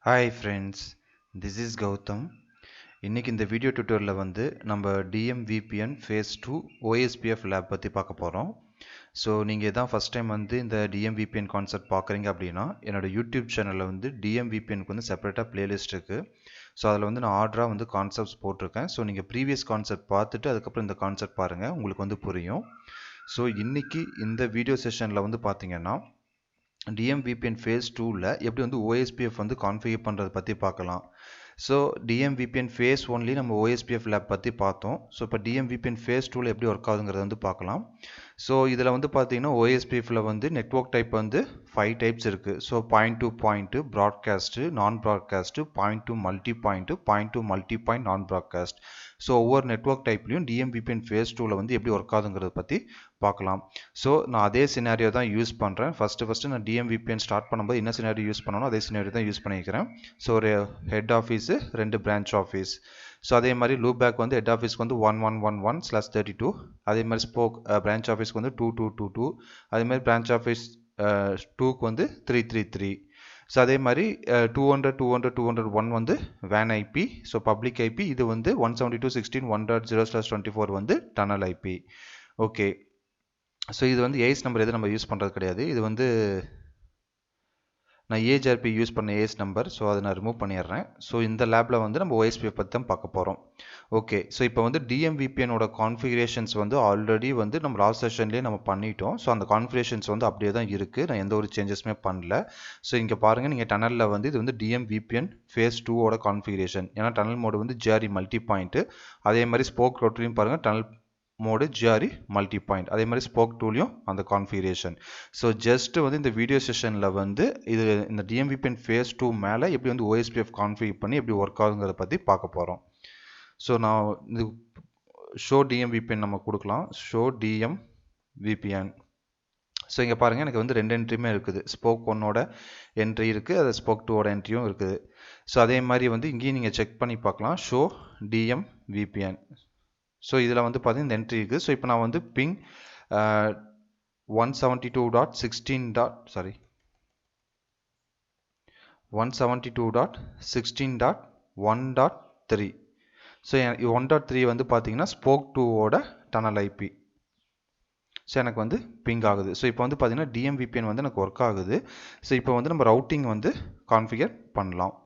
Hi friends, this is Gautam. இன்னைக்கு இந்த video டியூட்டோரியலில் வந்து நம்ம DMVPN Phase 2 OSPF Lab பற்றி பார்க்க போகிறோம். ஸோ நீங்கள் இதான் ஃபஸ்ட் டைம் வந்து இந்த DMVPN கான்செப்ட் பார்க்குறீங்க அப்படின்னா என்னோட யூடியூப் சேனலில் வந்து DMVPNக்கு வந்து செப்பரேட்டாக பிளேலிஸ்ட் இருக்குது. ஸோ அதில் வந்து நான் ஆர்டராக வந்து கான்செப்ட்ஸ் போட்டிருக்கேன். ஸோ நீங்கள் ப்ரீவியஸ் கான்செப்ட் பார்த்துட்டு அதுக்கப்புறம் இந்த கான்செப்ட் பாருங்கள், உங்களுக்கு வந்து புரியும். ஸோ இன்னைக்கு இந்த வீடியோ செஷனில் வந்து பார்த்தீங்கன்னா DMVPN Phase 2ல எப்படி வந்து OSPF வந்து கான்ஃபிகர் பண்ணுறது பற்றி பார்க்கலாம். ஸோ DMVPN Phase 1லேயே நம்ம OSPF Lab பற்றி பார்த்தோம். ஸோ இப்போ DMVPN Phase 2ல எப்படி ஒர்க் ஆகுதுங்கிறத வந்து பார்க்கலாம். ஸோ இதில் வந்து பார்த்தீங்கன்னா OSPFல வந்து நெட்வொர்க் டைப் வந்து 5 டைப்ஸ் இருக்குது. So point to point, broadcast, நான் broadcast, point to multi point, point to multi point, நான் ப்ராட்காஸ்ட். ஸோ ஒவ்வொரு நெட்வொர்க் டைப்லையும் DMVPN Phase 2ல வந்து எப்படி ஒர்க் ஆகுதுங்கிறத பற்றி பார்க்கலாம். ஸோ நான் அதே சினாரியோ தான் யூஸ் பண்ணுறேன். ஃபஸ்ட்டு நான் DMVPN ஸ்டார்ட் பண்ணும்போது என்ன சினாரியோ யூஸ் பண்ணணும் அதே சினாரியோ தான் யூஸ் பண்ணிக்கிறேன். ஸோ ஒரு head office, 2 branch office. So அதே மாதிரி லூப் பேக் வந்து ஹெட் ஆஃபீஸ்க்கு வந்து 1111/32, அதே மாதிரி ஸ்போக் பிரான்ச் ஆஃபீஸ்க்கு வந்து 2222, அதே மாதிரி பிரான்ச் ஆஃபீஸ் 2க்கு வந்து 333. ஸோ அதே மாதிரி 200.200.201 வந்து van IP, so public IP. இது வந்து 172.16.1.0/24 வந்து டனல் ஐபி. ஓகே, ஸோ இது வந்து ஏஎஸ் நம்பர் எதுவும் நம்ம யூஸ் பண்ணுறது கிடையாது. இது வந்து நான் ஏஜிஆர்பி யூஸ் பண்ண ஏஎஸ் நம்பர், ஸோ அதை நான் ரிமூவ் பண்ணிடுறேன். ஸோ இந்த லேபில் வந்து நம்ம OSPF பற்றி தான் பார்க்க போகிறோம். ஓகே, ஸோ இப்போ வந்து DMVPNோட கான்ஃபிகரேஷன்ஸ் வந்து ஆல்ரெடி வந்து நம்ம லாஸ்ட் செஷன்லேயே நம்ம பண்ணிட்டோம். ஸோ அந்த கான்ஃபிகரேஷன்ஸ் வந்து அப்படியே தான் இருக்குது, நான் எந்த ஒரு சேஞ்சஸுமே பண்ணல. ஸோ இங்கே பாருங்கள், நீங்கள் டனலில் வந்து இது வந்து DMVPN Phase 2ஓட கான்ஃபிகரேஷன். ஏன்னா டனல் மோடு வந்து GRE மல்டி பாயிண்ட்டு, அதே மாதிரி ஸ்போக் ரோட்டரியும் பாருங்கள் tunnel mode GRE multi point, அதே மாதிரி ஸ்போக் டூலையும் அந்த கான்ஃபிகரேஷன். ஸோ ஜஸ்ட் வந்து இந்த வீடியோ செஷனில் வந்து இது இந்த DMVPN Phase 2 மேலே எப்படி வந்து OSPF கான்ஃபிகர் பண்ணி எப்படி ஒர்க் ஆகுங்கிறத பற்றி பார்க்க போகிறோம். ஸோ நான் இது ஷோ DMVPN நம்ம கொடுக்கலாம். Show DMVPN. ஸோ இங்கே பாருங்கள், எனக்கு வந்து 2 என்ட்ரியுமே இருக்குது. ஸ்போக் 1ஓட என்ட்ரி இருக்குது, அது ஸ்போக் 2ஓட என்ட்ரியும் இருக்குது. ஸோ அதே மாதிரி வந்து இங்கேயும் நீங்கள் செக் பண்ணி பார்க்கலாம். Show DMVPN. ஸோ இதில் வந்து பார்த்தீங்கன்னா இந்த என்ட்ரி இருக்குது. ஸோ இப்போ நான் வந்து பிங் 172.16.1.3. ஸோ 1.3 வந்து பார்த்தீங்கன்னா ஸ்போக் 2ஓட டனல் ஐபி. ஸோ எனக்கு வந்து பிங் ஆகுது. ஸோ இப்போ வந்து பார்த்தீங்கன்னா DMVPN வந்து எனக்கு ஒர்க் ஆகுது. ஸோ இப்போ வந்து நம்ம ரவுட்டிங் வந்து கான்ஃபிகர் பண்ணலாம்.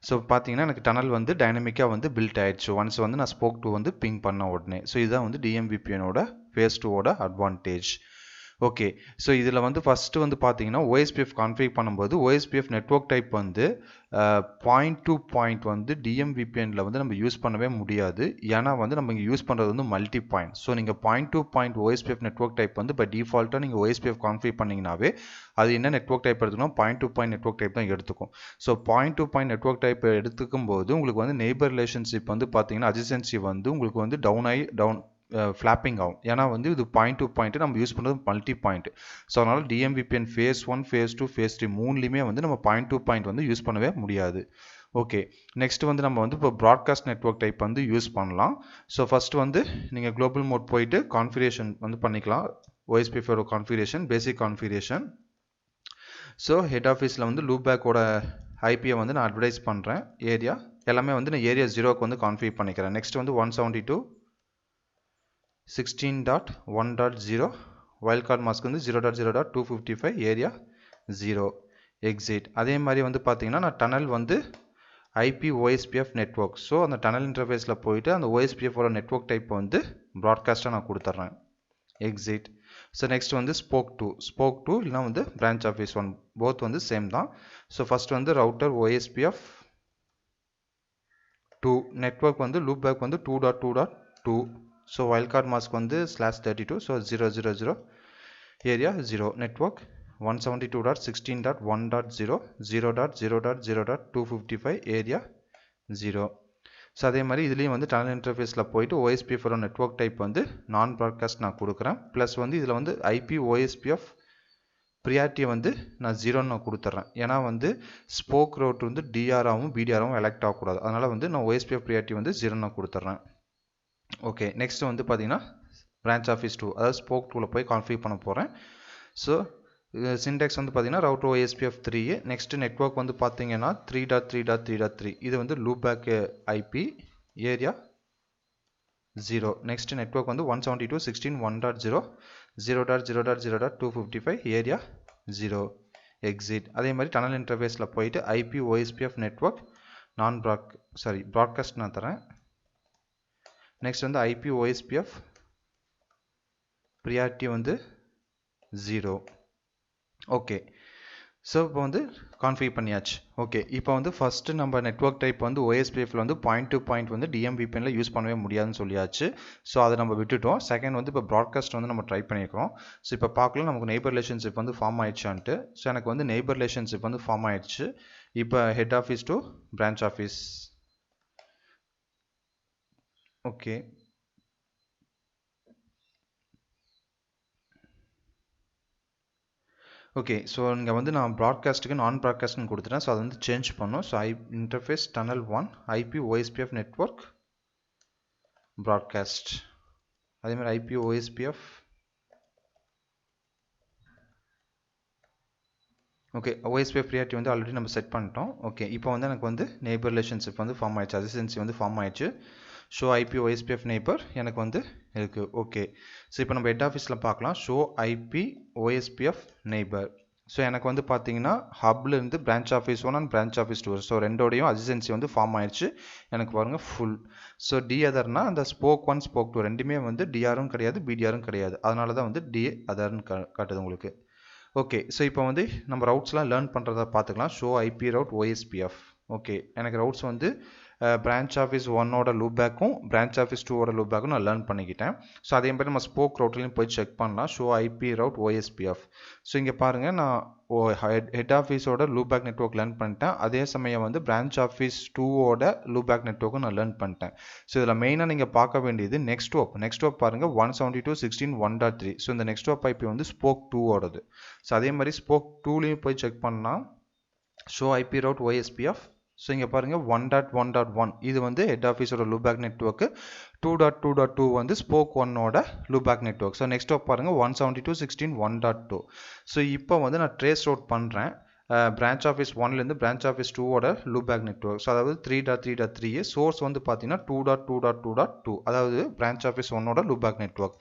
ஸோ பார்த்தீங்கன்னா எனக்கு டனல் வந்து டைனமிக்காக வந்து பில்ட் ஆயிடுச்சு ஒன்ஸ் வந்து நான் ஸ்போக் 2 வந்து பிங் பண்ண உடனே. ஸோ இதுதான் வந்து DMVPNோட Phase 2ஓட அட்வான்டேஜ். ஓகே, ஸோ இதில் வந்து ஃபஸ்ட்டு வந்து பார்த்தீங்கன்னா OSPF கான்ஃபிகர் பண்ணும்போது OSPF நெட்வொர்க் டைப் வந்து பாயிண்ட் டு பாயிண்ட் வந்து DMVPNல வந்து நம்ம யூஸ் பண்ணவே முடியாது. ஏன்னா வந்து நம்ம இங்கே யூஸ் பண்ணுறது வந்து மல்டி பாயிண்ட். ஸோ நீங்கள் point to point OSPF network type வந்து பை டிஃபால்ட்டாக நீங்கள் OSPF கான்ஃபிகர் பண்ணிங்கனாவே அது என்ன நெட்வொர்க் டைப் எடுத்துக்கணும், point to point network type தான் எடுத்துக்கும். So point to point network type எடுத்துக்கும் போது உங்களுக்கு வந்து நெய்பர் ரிலேஷன்ஷிப் வந்து பார்த்தீங்கன்னா அட்ஜசன்சி வந்து உங்களுக்கு வந்து டவுன் ஃப்ளாப்பிங் ஆகும். ஏன்னா வந்து இது பாயிண்ட் டு பாயிண்ட் நம்ம யூஸ் பண்ணுறது மல்டி பாயிண்ட். ஸோ அதனால் DMVPN Phase 1, Phase 2, Phase 3 மூணுலேயுமே வந்து நம்ம பாயிண்ட் டு பாயிண்ட் வந்து யூஸ் பண்ணவே முடியாது. ஓகே, நெக்ஸ்ட் வந்து நம்ம வந்து இப்போ ப்ராட்காஸ்ட் நெட்வொர்க் டைப் வந்து யூஸ் பண்ணலாம். ஸோ ஃபர்ஸ்ட் வந்து நீங்கள் குளோபல் மோட் போயிட்டு கான்ஃபிகரேஷன் வந்து பண்ணிக்கலாம். OSPFோட கான்ஃபிகரேஷன், பேசிக் கான்ஃபிகரேஷன். ஸோ ஹெட் ஆஃபீஸில் வந்து லூப் பேக்கோட ஐபியை வந்து நான் அட்வர்டைஸ் பண்ணுறேன். ஏரியா எல்லாமே வந்து நான் ஏரியா 0க்கு வந்து கான்ஃபிகர் பண்ணிக்கிறேன். நெக்ஸ்ட் வந்து 172.16.1.0, வைல்ட் கார்டு மாஸ்க் வந்து 0.0.255, ஏரியா 0, எக்ஸிட். அதே மாதிரி வந்து பார்த்தீங்கன்னா நான் டனல் வந்து ஐபி OSPF நெட்வொர்க். ஸோ அந்த டனல் இன்டர்ஃபேஸில் போயிட்டு அந்த OSPFோட நெட்வொர்க் டைப் வந்து ப்ராட்காஸ்ட்டாக நான் கொடுத்துட்றேன், எக்ஸிட். ஸோ நெக்ஸ்ட் வந்து ஸ்போக் 2 இல்லைனா வந்து பிரான்ச் ஆஃபீஸ் 1, போத் வந்து சேம் தான். ஸோ ஃபர்ஸ்ட் வந்து ரவுட்டர் OSPF 2 நெட்வொர்க் வந்து லூப் பேக் வந்து 2.2.2. ஸோ வைல்ட் கார்டு மாஸ்க் வந்து /32, so 000, area 0, network 172.16.1.0, 0.0.0.255, area 0. So அதே மாதிரி இதுலேயும் வந்து டனல் இன்டர்ஃபேஸில் போயிட்டு OSPFோட நெட்வொர்க் டைப் வந்து நான் ப்ராட்காஸ்ட் நான் கொடுக்குறேன். ப்ளஸ் வந்து இதில் வந்து ஐபி OSPF ப்ரியாரிட்டியை வந்து நான் 0ன்னு நான் கொடுத்துட்றேன். ஏன்னா வந்து ஸ்போக் ரவுட் வந்து டிஆராகவும் பிடிஆராகவும் எலெக்ட் ஆகக்கூடாது. அதனால் வந்து நான் OSPF ப்ரியாரிட்டி வந்து 0ன்னு நான் கொடுத்துட்றேன். ஓகே, நெக்ஸ்ட் வந்து பார்த்தீங்கன்னா பிரான்ச் ஆஃபீஸ் 2, அதாவது ஸ்போக் 2ல போய் கான்ஃபிகர் பண்ண போகிறேன். ஸோ சின்டாக்ஸ் வந்து பார்த்தீங்கன்னா ரவுட்டர் OSPF 3. நெக்ஸ்ட் நெட்வொர்க் வந்து பார்த்தீங்கன்னா 3.3.3.3. இது வந்து loop back IP area 0. Next network வந்து 172.16.1.0 0.0.0.255 ஏரியா 0 எக்ஸிட். அதே மாதிரி டனல் இன்டர்ஃபேஸில் போயிட்டு ஐபி OSPF நெட்வொர்க் ப்ராட்காஸ்ட் நான் தரேன். நெக்ஸ்ட் வந்து ஐபி OSPF ப்ரியாரிட்டி வந்து 0. ஓகே, ஸோ இப்போ வந்து கான்ஃபிகர் பண்ணியாச்சு. ஓகே, இப்போ வந்து ஃபஸ்ட்டு நம்ம நெட்வொர்க் டைப் வந்து OSPFல வந்து பாயிண்ட் டு பாயிண்ட் வந்து DMVPNல யூஸ் பண்ணவே முடியாதுன்னு சொல்லியாச்சு. ஸோ அதை நம்ம விட்டுட்டோம். செகண்ட் வந்து இப்போ ப்ராட்காஸ்ட் வந்து நம்ம ட்ரை பண்ணியிருக்கிறோம். ஸோ இப்போ பார்க்கலாம் நமக்கு நெய்பர் ரிலேஷன்ஷிப் வந்து ஃபார்ம் ஆயிடுச்சான்ட்டு. ஸோ எனக்கு வந்து நெய்பர் ரிலேஷன்ஷிப் வந்து ஃபார்ம் ஆயிடுச்சு. இப்போ head office to branch office. Okay, okay, so இங்கே வந்து நான் ப்ராட்காஸ்ட்டுக்கு நான் ப்ராட்காஸ்ட்னு கொடுத்துட்டேன். ஸோ அதை வந்து சேஞ்ச் பண்ணோம். So interface tunnel 1 IP OSPF network broadcast. அதே மாதிரி IP OSPF. Okay, OSPF priority வந்து ஆல்ரெடி நம்ம செட் பண்ணிட்டோம். ஓகே, இப்போ வந்து எனக்கு வந்து நெய்பர் ரிலேஷன்ஷிப் வந்து ஃபார்ம் ஆயிடுச்சு, அட்ஜசன்சி வந்து ஃபார்ம் ஆயிடுச்சு. ஷோ ஐபி OSPF நெய்பர் எனக்கு வந்து இருக்குது. ஓகே, ஸோ இப்போ நம்ம ஹெட் ஆஃபீஸில் பார்க்கலாம். Show IP OSPF neighbour. So எனக்கு வந்து பார்த்தீங்கன்னா ஹப்லேருந்து branch office 1 and branch office 2. So ரெண்டோடையும் அட்ஜசன்சி வந்து ஃபார்ம் ஆயிடுச்சு. எனக்கு பாருங்கள் ஃபுல். ஸோ டி அதர்னா அந்த ஸ்போக் 1 ஸ்போக் 2 ரெண்டுமே வந்து டிஆரும் கிடையாது பிடிஆரும் கிடையாது. அதனால தான் வந்து டி அதர்னு காட்டுது உங்களுக்கு. ஓகே, ஸோ இப்போ வந்து நம்ம ரவுட்ஸ்லாம் லேர்ன் பண்ணுறத பார்த்துக்கலாம். Show IP route OSPF. Okay, எனக்கு ரவுட்ஸ் வந்து பிரான்ச் ஆஃபீஸ் 1ஓட லூப் பேக்கும் பிரான்ச் ஆஃபீஸ் 2ஓட லூப் பேக்கும் நான் லேர்ன் பண்ணிக்கிட்டேன். ஸோ அதே மாதிரி நம்ம ஸ்போக் ரவுட்லையும் போய் செக் பண்ணலாம். Show IP route OSPF. So இங்கே பாருங்கள், நான் ஹெட் ஆஃபீஸோட லூப் பேக் நெட்வொர்க் லேர்ன் பண்ணிட்டேன். அதே சமயம் வந்து பிரான்ச் ஆஃபீஸ் 2ஓட லூப் பேக் நெட்வொர்க்கும் நான் லேர்ன் பண்ணிட்டேன். ஸோ இதில் மெயினாக நீங்கள் பார்க்க வேண்டியது நெக்ஸ்ட் ஹாப் பாருங்கள் 172.16.1.3. ஸோ இந்த நெக்ஸ்ட் ஹாப் ஐபி வந்து ஸ்போக் 2ஓடது. ஸோ அதே மாதிரி ஸ்போக் 2லையும் போய் செக் பண்ணலாம். Show IP route OSPF. So இங்கே பாருங்கள் 1.1.1 இது வந்து ஹெட் ஆஃபீஸோட லூப் பேக் நெட்வொர்க்கு. 2.2.2 வந்து ஸ்போக் 1ஓட loopback network. So next hop பாருங்கள் 172.16.1.2. ஸோ இப்போ வந்து நான் ட்ரேஸ் அவுட் பண்ணுறேன் பிரான்ச் ஆஃபீஸ் 1லேருந்து பிரான்ச் ஆஃபீஸ் 2ஓட லூப் பேக் நெட்வொர்க். ஸோ அதாவது 3.3.3 சோர்ஸ் வந்து பார்த்தீங்கன்னா 2.2.2.2 அதாவது பிரான்ச் ஆஃபீஸ் 1ஓட loopback network.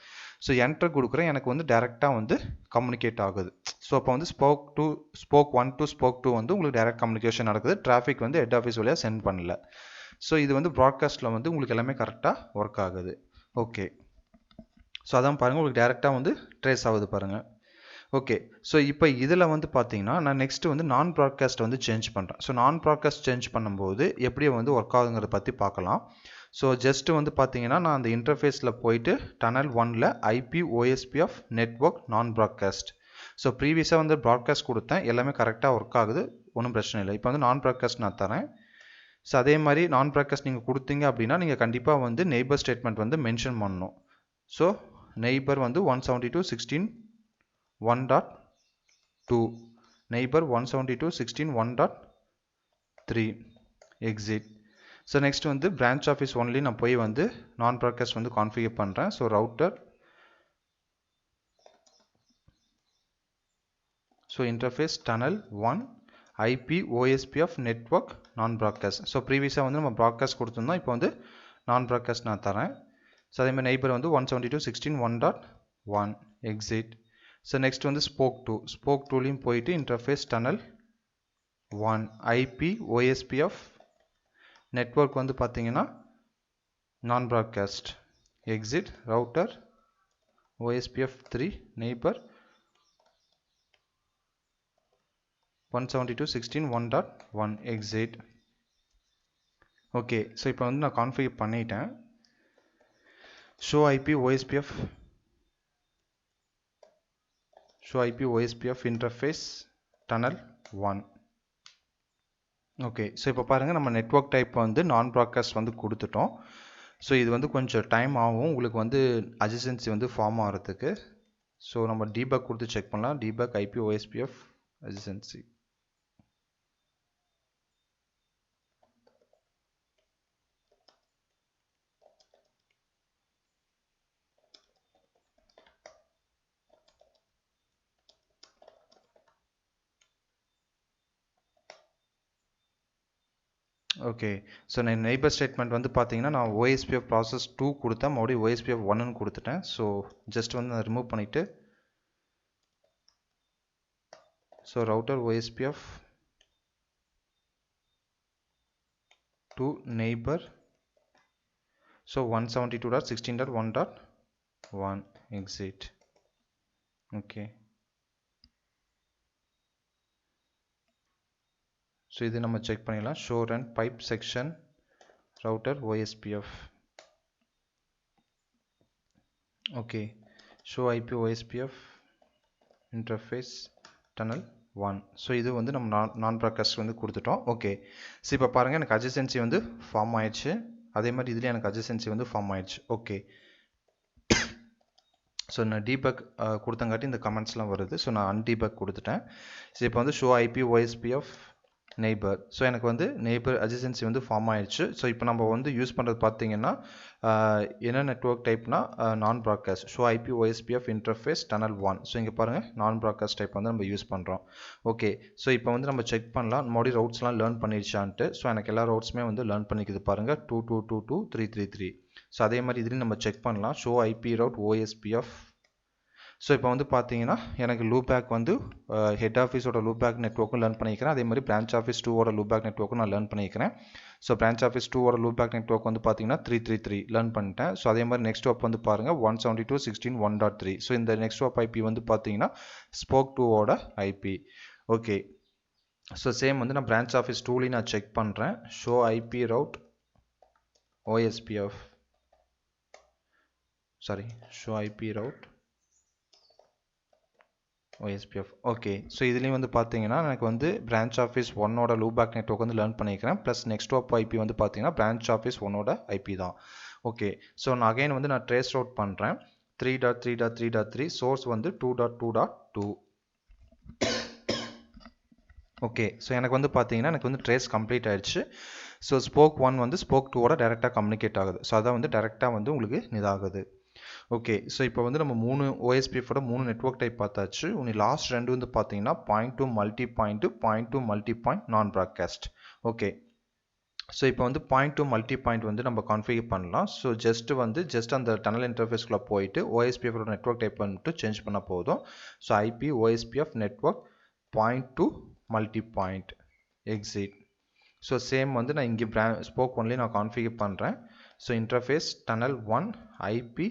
So enter கொடுக்குறேன், எனக்கு வந்து டேரெக்டாக வந்து கம்யூனிகேட் ஆகுது. ஸோ அப்போ வந்து ஸ்போக் 1 டு ஸ்போக் 2 வந்து உங்களுக்கு டேரெக்ட் கம்யூனிகேஷன் நடக்குது. டிராஃபிக் வந்து ஹெட் ஆஃபீஸ் வழியாக சென்ட் பண்ணல. ஸோ இது வந்து ப்ராட்காஸ்ட்டில் வந்து உங்களுக்கு எல்லாமே கரெக்டாக ஒர்க் ஆகுது. ஓகே, ஸோ அதான் பாருங்கள் உங்களுக்கு டேரெக்டாக வந்து ட்ரேஸ் ஆகுது பாருங்கள். ஓகே, ஸோ இப்போ இதில் வந்து பார்த்தீங்கன்னா நான் நெக்ஸ்ட்டு வந்து நான் ப்ராட்காஸ்ட் வந்து சேஞ்ச் பண்ணுறேன். ஸோ நான் ப்ராட்காஸ்ட் சேஞ்ச் பண்ணும்போது எப்படி வந்து ஒர்க் ஆகுங்கிறத பற்றி பார்க்கலாம். ஸோ ஜஸ்ட்டு வந்து பார்த்தீங்கன்னா நான் அந்த இன்டர்ஃபேஸில் போயிட்டு டனல் 1ல் ஐபி OSPF நெட்வொர்க் நான் ப்ராட்காஸ்ட். ஸோ ப்ரீவியஸாக வந்து ப்ராட்காஸ்ட் கொடுத்தேன், எல்லாமே கரெக்டாக ஒர்க் ஆகுது, ஒன்றும் பிரச்சனை இல்லை. இப்போ வந்து நான் ப்ராட்காஸ்ட் நான் தரேன். ஸோ அதே மாதிரி நான் ப்ராட்காஸ்ட் நீங்கள் கொடுத்தீங்க அப்படின்னா நீங்கள் கண்டிப்பாக வந்து நெய்பர் ஸ்டேட்மெண்ட் வந்து மென்ஷன் பண்ணணும். ஸோ நெய்பர் வந்து 172.16.1.2 நெய்பர் 172.16.1.3 எக்ஸிட். ஸோ நெக்ஸ்ட் வந்து பிரான்ச் ஆஃபீஸ் 1லேயும் நான் போய் வந்து நான் ப்ராட்காஸ்ட் வந்து கான்ஃபிகர் பண்ணுறேன். So router, so interface tunnel 1 IP OSPF network நான் ப்ராட்காஸ்ட். ஸோ ப்ரீவியஸாக வந்து நம்ம ப்ராட்காஸ்ட் கொடுத்துருந்தோம், இப்போ வந்து நான் ப்ராட்காஸ்ட் நான் தரேன். ஸோ அதே மாதிரி நெய்பர் வந்து 172.16.1.1 எக்ஸிட். ஸோ நெக்ஸ்ட் வந்து ஸ்போக் 2லையும் போயிட்டு interface tunnel 1 IP OSPF network வந்து பார்த்தீங்கன்னா நான் broadcast exit. Router OSPF 3 neighbour 172.16.1.1 exit. Okay, so இப்போ வந்து நான் கான்ஃபிகர் பண்ணிட்டேன். Show IP OSPF interface tunnel 1. Okay, so இப்போ பாருங்கள் நம்ம நெட்வொர்க் டைப் வந்து நான் ப்ராட்காஸ்ட் வந்து கொடுத்துட்டோம். ஸோ இது வந்து கொஞ்சம் டைம் ஆகும் உங்களுக்கு வந்து அட்ஜசன்சி வந்து ஃபார்ம் ஆகிறதுக்கு. ஸோ நம்ம டீபக் கொடுத்து செக் பண்ணலாம். Debug IP OSPF adjacency. Okay so நான் நெய்பர் ஸ்டேட்மெண்ட் வந்து பார்த்தீங்கன்னா நான் OSPF ப்ராசஸ் 2 கொடுத்தேன் மறுபடியும் OSPF 1ன்னு கொடுத்துட்டேன் ஸோ ஜஸ்ட் வந்து நான் ரிமூவ் பண்ணிவிட்டு so router OSPF to neighbor so 172.16.1.1 exit okay so இது நம்ம செக் பண்ணிடலாம் show run pipe section router OSPF okay show IP OSPF interface tunnel 1 so இது வந்து நம்ம நான் ப்ராட்காஸ்ட் வந்து கொடுத்துட்டோம் ஓகே ஸோ இப்போ பாருங்கள் எனக்கு adjacency வந்து ஃபார்ம் ஆயிடுச்சு அதே மாதிரி இதுலேயும் எனக்கு adjacency வந்து ஃபார்ம் ஆயிடுச்சு ஓகே ஸோ நான் டீபக் கொடுத்தங்காட்டி இந்த கமெண்ட்ஸ்லாம் வருது ஸோ நான் அன்டீபக் கொடுத்துட்டேன் ஸோ இப்போ வந்து show IP OSPF neighbour so எனக்கு வந்து நெய்பர் adjacency வந்து ஃபார்ம் ஆயிடுச்சு ஸோ இப்போ நம்ம வந்து யூஸ் பண்ணுறது பார்த்தீங்கன்னா என்ன நெட்வொர்க் டைப்னா நான் broadcast show IP OSPF interface tunnel 1 so இங்கே பாருங்கள் நான் ப்ராட்காஸ்ட் டைப் வந்து நம்ம யூஸ் பண்ணுறோம் ஓகே ஸோ இப்போ வந்து நம்ம செக் பண்ணலாம் மோடி ரவுட்ஸ்லாம் லேர்ன் பண்ணிடுச்சான்ட்டு ஸோ எனக்கு எல்லா ரவுட்ஸுமே வந்து லேர்ன் பண்ணிக்குது பாருங்கள் 2222333 ஸோ அதே மாதிரி இதுலேயும் நம்ம செக் பண்ணலாம் show IP route OSPF so இப்போ வந்து பார்த்தீங்கன்னா எனக்கு லூபேக் வந்து ஹெட் ஆஃபீஸோட லூபேக் நெட்வொர்க்கும் லேர்ன் பண்ணிக்கிறேன் அதே மாதிரி பிரான்ச் ஆஃபீஸ் 2ஓட லூபேக் நெட்வொர்க்கும் நான் லேர்ன் பண்ணிக்கிறேன் ஸோ பிரான்ச் ஆஃபீஸ் 2ஓட லூபேக் நெட்வொர்க் வந்து பார்த்தீங்கன்னா 333 லேர்ன் பண்ணிட்டேன் ஸோ அதே மாதிரி நெக்ஸ்ட் ஹாப் வந்து பாருங்கள் 172.16.1.3 ஸோ இந்த நெக்ஸ்ட் ஹாப் ஐபி வந்து பார்த்தீங்கன்னா ஸ்போக் 2ஓட ஐபி ஓகே ஸோ சேம் வந்து நான் பிரான்ச் ஆஃபீஸ் 2லையும் நான் செக் பண்ணுறேன் show IP route OSPF sorry show IP route OSPF okay so இதுலேயும் வந்து பார்த்தீங்கன்னா எனக்கு வந்து பிரான்ச் ஆஃபீஸ் 1ஓட லூபேக் நெட்வொர்க் வந்து லேர்ன் பண்ணிக்கிறேன் ப்ளஸ் நெக்ஸ்ட் ஹாப் ஐபி வந்து பார்த்தீங்கன்னா பிரான்ச் ஆஃபீஸ் 1ஓட ஐபி தான் ஓகே ஸோ நான் அகைன் வந்து நான் ட்ரேஸ் அவுட் பண்ணுறேன் 3.3.3.3 சோர்ஸ் வந்து 2.2.2 ஓகே ஸோ எனக்கு வந்து பார்த்தீங்கன்னா எனக்கு வந்து ட்ரேஸ் கம்ப்ளீட் ஆயிடுச்சு ஸோ ஸ்போக் 1 வந்து ஸ்போக் 2ஓட டேரெக்டாக கம்யூனிகேட் ஆகுது ஸோ அதான் வந்து டேரெக்டாக வந்து உங்களுக்கு இதாகுது ஓகே ஸோ இப்போ வந்து நம்ம 3 OSPFோட 3 நெட்வொர்க் டைப் பார்த்தாச்சு உனி லாஸ்ட் ரெண்டு வந்து பார்த்தீங்கன்னா பாயிண்ட் டு மல்டி பாயிண்ட் நான் ப்ராட்காஸ்ட் ஓகே ஸோ இப்போ வந்து பாயிண்ட் டு மல்டி பாயிண்ட் வந்து நம்ம கான்ஃபிகர் பண்ணலாம் ஸோ ஜஸ்ட் அந்த டனல் இன்டர்ஃபேஸ்க்குள்ளே போயிட்டு OSPFோட நெட்வொர்க் டைப் பண்ணிட்டு சேஞ்ச் பண்ண போதும் so IP OSPF network point to multi point exit so same வந்து நான் இங்கே ஸ்போக் ஒன்லேயே நான் கான்ஃபிகர் பண்ணுறேன் so interface tunnel 1 IP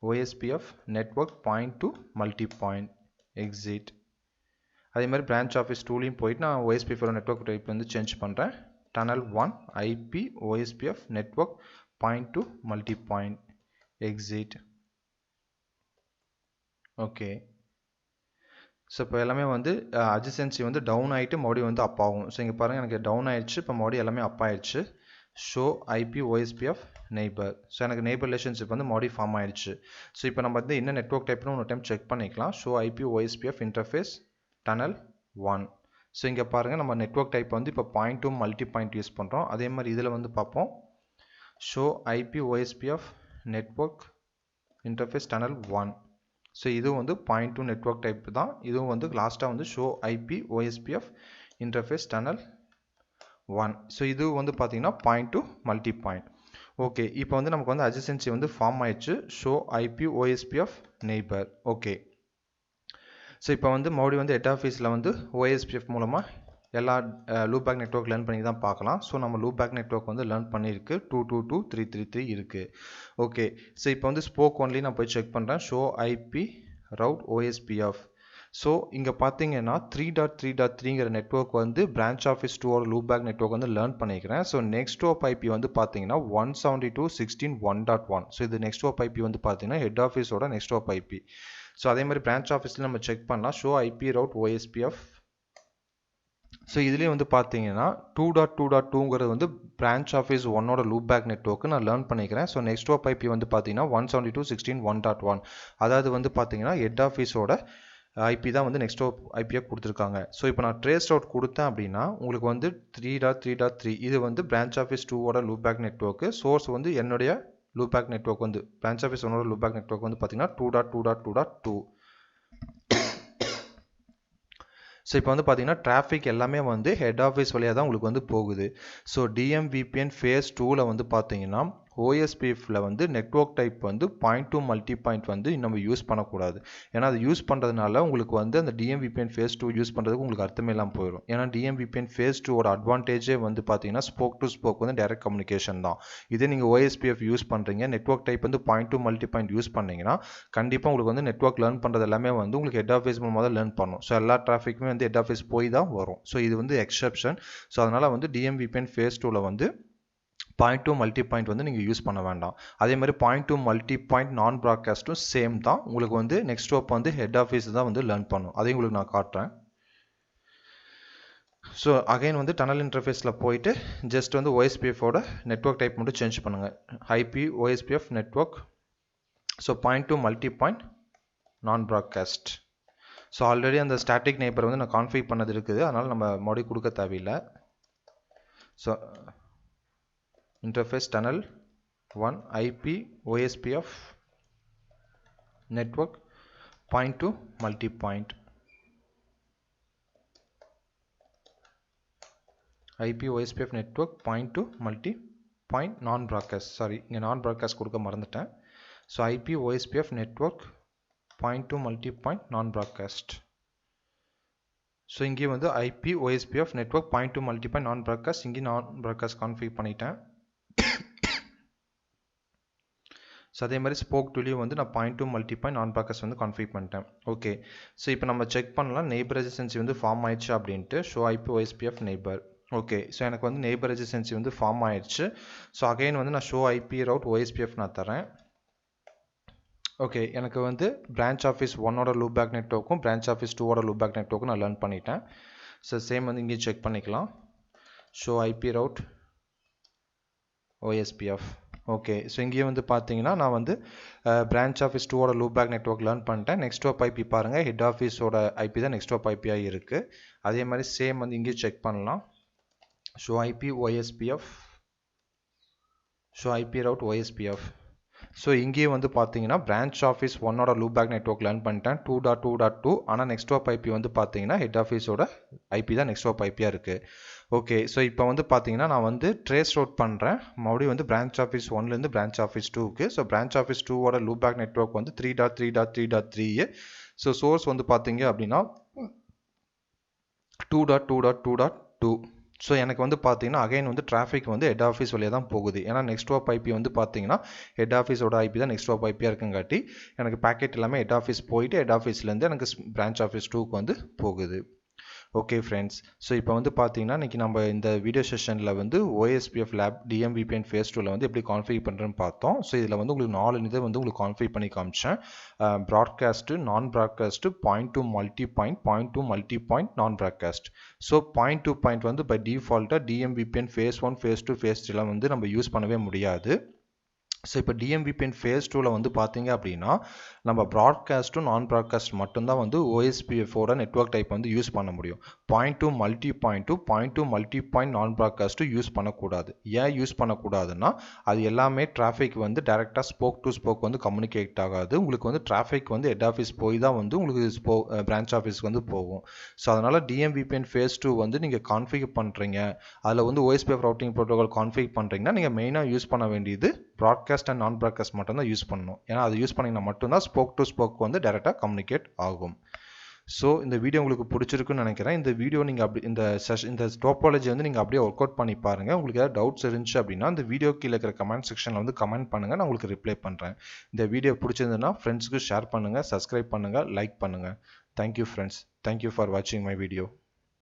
OSPF network point to multi point exit அதே மாதிரி branch office 2லையும் போயிட்டு நான் OSPF network type வந்து சேஞ்ச் பண்ணுறேன் tunnel 1 IP OSPF network point to multi point exit okay so இப்போ எல்லாமே வந்து adjacency வந்து டவுன் ஆகிட்டு மறுபடியும் வந்து அப் ஆகும் ஸோ இங்கே பாருங்கள் எனக்கு டவுன் ஆயிடுச்சு இப்போ மறுபடியும் எல்லாமே அப் ஆயிடுச்சு show IP OSPF neighbour so எனக்கு நெய்பர் ரிலேஷன்ஷிப் வந்து மறுபடியும் ஃபார்ம் ஆயிடுச்சு ஸோ இப்போ நம்ம வந்து என்ன நெட்வொர்க் டைப்னு ஒரு டைம் செக் பண்ணிக்கலாம் show IP OSPF interface tunnel 1 so இங்கே பாருங்கள் நம்ம நெட்வொர்க் டைப் வந்து இப்போ point to multi point use பண்ணுறோம் அதே மாதிரி இதில் வந்து பார்ப்போம் show IP OSPF network interface tunnel 1 so இதுவும் வந்து பாயிண்ட் டு நெட்வொர்க் டைப் தான் இதுவும் வந்து லாஸ்ட்டாக வந்து show IP OSPF interface tunnel 1 so இது வந்து பார்த்தீங்கன்னா point to multi point okay இப்போ வந்து நமக்கு வந்து adjacency வந்து ஃபார்ம் ஆயிடுச்சு show IP OSPF neighbour okay so இப்போ வந்து மறுபடியும் வந்து ஹெட் ஆஃபீஸில் வந்து OSPF மூலமாக எல்லா லூபேக் நெட்வொர்க் லேர்ன் பண்ணி தான் பார்க்கலாம் ஸோ நம்ம லூபேக் நெட்வொர்க் வந்து லேர்ன் பண்ணியிருக்கு 222.333 இருக்குது ஓகே ஸோ இப்போ வந்து ஸ்போக் ஒன்லி நான் போய் செக் பண்ணுறேன் show IP route OSPF so இங்கே பார்த்தீங்கன்னா 3.3.3ங்கிற நெட்வொர்க் வந்து பிரான்ச் ஆஃபீஸ் 2ஓட லூபேக் நெட்வொர்க் வந்து லேர்ன் பண்ணிக்கிறேன் ஸோ நெக்ஸ்ட் ஹாப் ஐபி வந்து பார்த்தீங்கன்னா 172.16.1.1 ஸோ இது நெக்ஸ்ட் ஹாப் ஐபி வந்து பார்த்தீங்கன்னா ஹெட் ஆஃபீஸோட நெக்ஸ்ட் ஹாப் ஐபி ஸோ அதே மாதிரி பிரான்ச் ஆஃபீஸில் நம்ம செக் பண்ணலாம் show IP route OSPF so இதுலேயே வந்து பார்த்தீங்கன்னா 2.2.2ங்கிறது வந்து பிரான்ச் ஆஃபீஸ் 1ஓட லூபேக் நெட்வொர்க்கு நான் லேர்ன் பண்ணிக்கிறேன் ஸோ நெக்ஸ்ட் ஹாப் ஐபி வந்து பார்த்தீங்கன்னா 172.16.1.1 அதாவது வந்து பார்த்தீங்கன்னா ஹெட் ஆஃபீஸோட ஐபி தான் வந்து நெக்ஸ்ட் ஐபியாக கொடுத்துருக்காங்க ஸோ இப்போ நான் ட்ரேஸ் அவுட் கொடுத்தேன் அப்படின்னா உங்களுக்கு வந்து 3.3.3 இது வந்து பிரான்ச் ஆஃபீஸ் 2ஓட லூபேக் நெட்வொர்க்கு சோர்ஸ் வந்து என்னுடைய லூபேக் நெட்வொர்க் வந்து பிரான்ச் ஆஃபீஸ் 1ஓட லூபேக் நெட்வொர்க் வந்து பார்த்தீங்கன்னா 2.2.2.2 ஸோ இப்போ வந்து பார்த்தீங்கன்னா டிராஃபிக் எல்லாமே வந்து ஹெட் ஆஃபீஸ் வழியாக தான் உங்களுக்கு வந்து போகுது. ஸோ DMVPN Phase 2ல வந்து பார்த்தீங்கன்னா OSPFல வந்து நெட்வொர்க் டைப் வந்து பாயிண்ட் டு மல்டி பாயிண்ட் வந்து நம்ம யூஸ் பண்ணக்கூடாது. ஏன்னா அது யூஸ் பண்ணுறதுனால உங்களுக்கு வந்து அந்த DMVPN Phase 2 யூஸ் பண்ணுறதுக்கு உங்களுக்கு அர்த்தமே இல்லாமல் போயிடும். ஏன்னா DMVPN Phase 2 ஓட அட்வான்டேஜே வந்து பார்த்தீங்கன்னா ஸ்போக் டு ஸ்போக் வந்து டைரக்ட் கம்யூனிகேஷன் தான். இதே நீங்கள் OSPF யூஸ் பண்ணுறீங்க, நெட்வொர்க் டைப் வந்து point to multi point use பண்ணீங்கன்னா கண்டிப்பாக உங்களுக்கு வந்து நெட்வொர்க் லேர்ன் பண்ணுறது எல்லாமே வந்து உங்களுக்கு ஹெட் ஆஃபீஸ் மூலமாக தான் லேர்ன் பண்ணும். ஸோ எல்லா டிராஃபிக்குமே வந்து ஹெட் ஆஃபீஸ் போய் தான் வரும். ஸோ இது வந்து எக்ஸெப்ஷன். ஸோ அதனால் வந்து DMVPN Phase 2ல வந்து பாயிண்ட் டு மல்டி பாயிண்ட் வந்து நீங்கள் யூஸ் பண்ண வேண்டாம். அதே மாதிரி பாயிண்ட் டு மல்டி பாயிண்ட் நான் ப்ராட்காஸ்ட்டும் சேம் தான். உங்களுக்கு வந்து நெக்ஸ்ட் ஸ்டாப் வந்து ஹெட் ஆஃபீஸ் தான் வந்து லேர்ன் பண்ணும். அதையும் உங்களுக்கு நான் காட்டுறேன். ஸோ அகைன் வந்து டனல் இன்டர்ஃபேஸில் போயிட்டு ஜஸ்ட் வந்து OSPFோட நெட்வொர்க் டைப் மட்டும் சேஞ்ச் பண்ணுங்கள். IP OSPF network. So point to multi point நான் ப்ராட்காஸ்ட். ஸோ ஆல்ரெடி அந்த ஸ்டாட்டிக் நெய்பர் வந்து நான் கான்ஃபிக் பண்ணது இருக்குது, அதனால் நம்ம மறுபடியும் கொடுக்க தேவையில்லை. So interface tunnel 1 IP OSPF network point to multi point. IP OSPF network point to multi point non broadcast. Sorry, இங்க non broadcast கொடுக்க மறந்துட்டேன். So IP OSPF network point to multi point non broadcast. So இங்கே வந்து IP OSPF network point to multi point non broadcast. இங்கே non broadcast config பண்ணிட்டேன். So அதே மாதிரி spoke டூலையும் வந்து நான் பாயிண்ட் டு மல்டி பாயிண்ட் நான் ப்ராட்காஸ்ட் வந்து கான்ஃபிக் பண்ணிட்டேன். ஓகே, ஸோ இப்போ நம்ம செக் பண்ணலாம் நெய்பர் ரெசிஸ்டன்சி வந்து ஃபார்ம் ஆயிடுச்சு அப்படின்ட்டு. Show IP OSPF neighbour. Okay, so எனக்கு வந்து நெய்பர் ரெசிஸ்டன்சி வந்து ஃபார்ம் ஆயிடுச்சு. ஸோ அகைன் வந்து நான் ஷோ IP ரவுட் OSPF நான் தரேன். ஓகே, எனக்கு வந்து பிரான்ச் ஆஃபீஸ் 1ஓட லூப் பேக் நெட்வொர்க்கும் பிரான்ச் ஆஃபீஸ் 2ஓட லூப் பேக் நெட்வொர்க்கும் நான் லேர்ன் பண்ணிட்டேன். ஸோ சேம் வந்து இங்கேயும் செக் பண்ணிக்கலாம். Show IP route OSPF. Okay, so இங்கேயே வந்து பார்த்தீங்கன்னா நான் வந்து பிரான்ச் ஆஃபீஸ் 2ஓட லூப் பேக் நெட்வொர்க் லேர்ன் பண்ணிட்டேன். நெக்ஸ்ட் ஸ்டாப் IP பாருங்கள், ஹெட் ஆஃபீஸோட IP தான் நெக்ஸ்ட் ஸ்டாப் IP-ஆக இருக்குது. அதே மாதிரி சேம் வந்து இங்கேயும் செக் பண்ணலாம். Show IP OSPF. Show IP route OSPF. So இங்கேயே வந்து பார்த்தீங்கன்னா பிரான்ச் ஆஃபீஸ் 1ஓட லூப் பேக் நெட்வொர்க் லேர்ன் பண்ணிட்டேன் 2.2.2. ஆனால் நெக்ஸ்ட் ஸ்டாப் IP வந்து பார்த்தீங்கன்னா ஹெட் ஆஃபீஸோட IP தான் நெக்ஸ்ட் ஸ்டாப் IP-ஆக இருக்குது. ஓகே, ஸோ இப்போ வந்து பார்த்தீங்கன்னா நான் வந்து ட்ரேஸ் ரவுட் பண்ணுறேன் மறுபடியும் வந்து பிரான்ச் ஆஃபீஸ் 1லேருந்து பிரான்ச் ஆஃபீஸ் 2க்கு. ஸோ பிரான்ச் ஆஃபீஸ் 2ஓட லூப் பேக் நெட்வொர்க் வந்து 3.3.3.3. ஸோ சோர்ஸ் வந்து பார்த்தீங்க அப்படின்னா 2.2.2.2. ஸோ எனக்கு வந்து பார்த்தீங்கன்னா அகைன் வந்து டிராஃபிக் வந்து ஹெட் ஆஃபீஸ் வழியாக தான் போகுது. ஏன்னா நெக்ஸ்ட் ஸ்டாப் IP வந்து பார்த்தீங்கன்னா ஹெட் ஆஃபீஸோட IP தான் நெக்ஸ்ட் ஸ்டாப் IP-ஆக இருக்குங்காட்டி எனக்கு பேக்கெட் எல்லாமே ஹெட் ஆஃபீஸ் போயிட்டு ஹெட் ஆஃபீஸ்லேருந்து எனக்கு பிரான்ச் ஆஃபீஸ் 2க்கு வந்து போகுது. ஓகே ஃப்ரெண்ட்ஸ், ஸோ இப்போ வந்து பார்த்தீங்கன்னா இன்றைக்கி நம்ம இந்த வீடியோ செஷனில் வந்து OSPF Lab DMVPN Phase 2ல வந்து எப்படி கான்ஃபிக் பண்ணுறேன்னு பார்த்தோம். ஸோ இதில் வந்து உங்களுக்கு 4 இதை வந்து உங்களுக்கு கான்ஃபிக் பண்ணி காமிச்சேன். ப்ராட்காஸ்ட்டு, நான் broadcast, point to multi point, point to multi point, நான் broadcast. So point to point வந்து பை டிஃபால்ட்டாக DMVPN Phase 1, Phase 2, Phase 3லாம் வந்து நம்ம யூஸ் பண்ணவே முடியாது. ஸோ இப்போ DMVPN Phase 2ல வந்து பார்த்தீங்க அப்படின்னா நம்ம ப்ராட்காஸ்ட்டும் நான் ப்ராட்காஸ்ட் மட்டும்தான் வந்து OSPFோட நெட்வொர்க் டைப் வந்து யூஸ் பண்ண முடியும். பாயிண்ட் டு மல்டி பாயிண்ட்டும் பாயிண்ட் டு மல்டி பாயிண்ட் நான் ப்ராட்காஸ்ட்டும் யூஸ் பண்ணக்கூடாது. ஏன் யூஸ் பண்ணக்கூடாதுன்னா அது எல்லாமே டிராஃபிக் வந்து டைரெக்டாக ஸ்போக் டு ஸ்போக் வந்து கம்யூனிகேட் ஆகாது. உங்களுக்கு வந்து டிராஃபிக் வந்து ஹெட் ஆஃபீஸ் போய் தான் வந்து உங்களுக்கு பிரான்ச் ஆஃபீஸ்க்கு வந்து போகும். ஸோ அதனால் DMVPN Phase 2 வந்து நீங்கள் கான்ஃபிக் பண்ணுறீங்க, அதில் வந்து OSPF ரவுட்டிங் ப்ரோட்டோகால் கான்ஃபிக் பண்ணுறீங்கன்னா நீங்கள் மெயினாக யூஸ் பண்ண வேண்டியது ப்ராட்காஸ்ட் அண்ட் நான் ப்ராட்காஸ்ட் மட்டும் தான் யூஸ் பண்ணணும். ஏன்னா அது யூஸ் பண்ணிங்கன்னா மட்டும்தான் ஸ்போக் டு ஸ்போக் வந்து டைரெக்டாக கம்யூனிகேட் ஆகும். ஸோ இந்த வீடியோ உங்களுக்கு பிடிச்சிருக்குன்னு நினைக்கிறேன். இந்த வீடியோ நீங்கள் அப்படி இந்த டோபாலஜி வந்து நீங்கள் அப்படியே ஒர்க் அவுட் பண்ணி பாருங்கள். உங்களுக்கு ஏதாவது டவுட்ஸ் இருந்துச்சு அப்படின்னா இந்த வீடியோ கீழே இருக்கிற கமெண்ட் செக்ஷனில் வந்து கமெண்ட் பண்ணுங்கள், நான் உங்களுக்கு ரிப்ளை பண்ணுறேன். இந்த வீடியோ பிடிச்சிருந்ததுன்னா ஃப்ரெண்ட்ஸுக்கு ஷேர் பண்ணுங்கள், சப்ஸ்கிரைப் பண்ணுங்கள், லைக் பண்ணுங்கள். Thank you friends. தேங்க்யூ ஃபார் வாட்சிங் மை வீடியோ.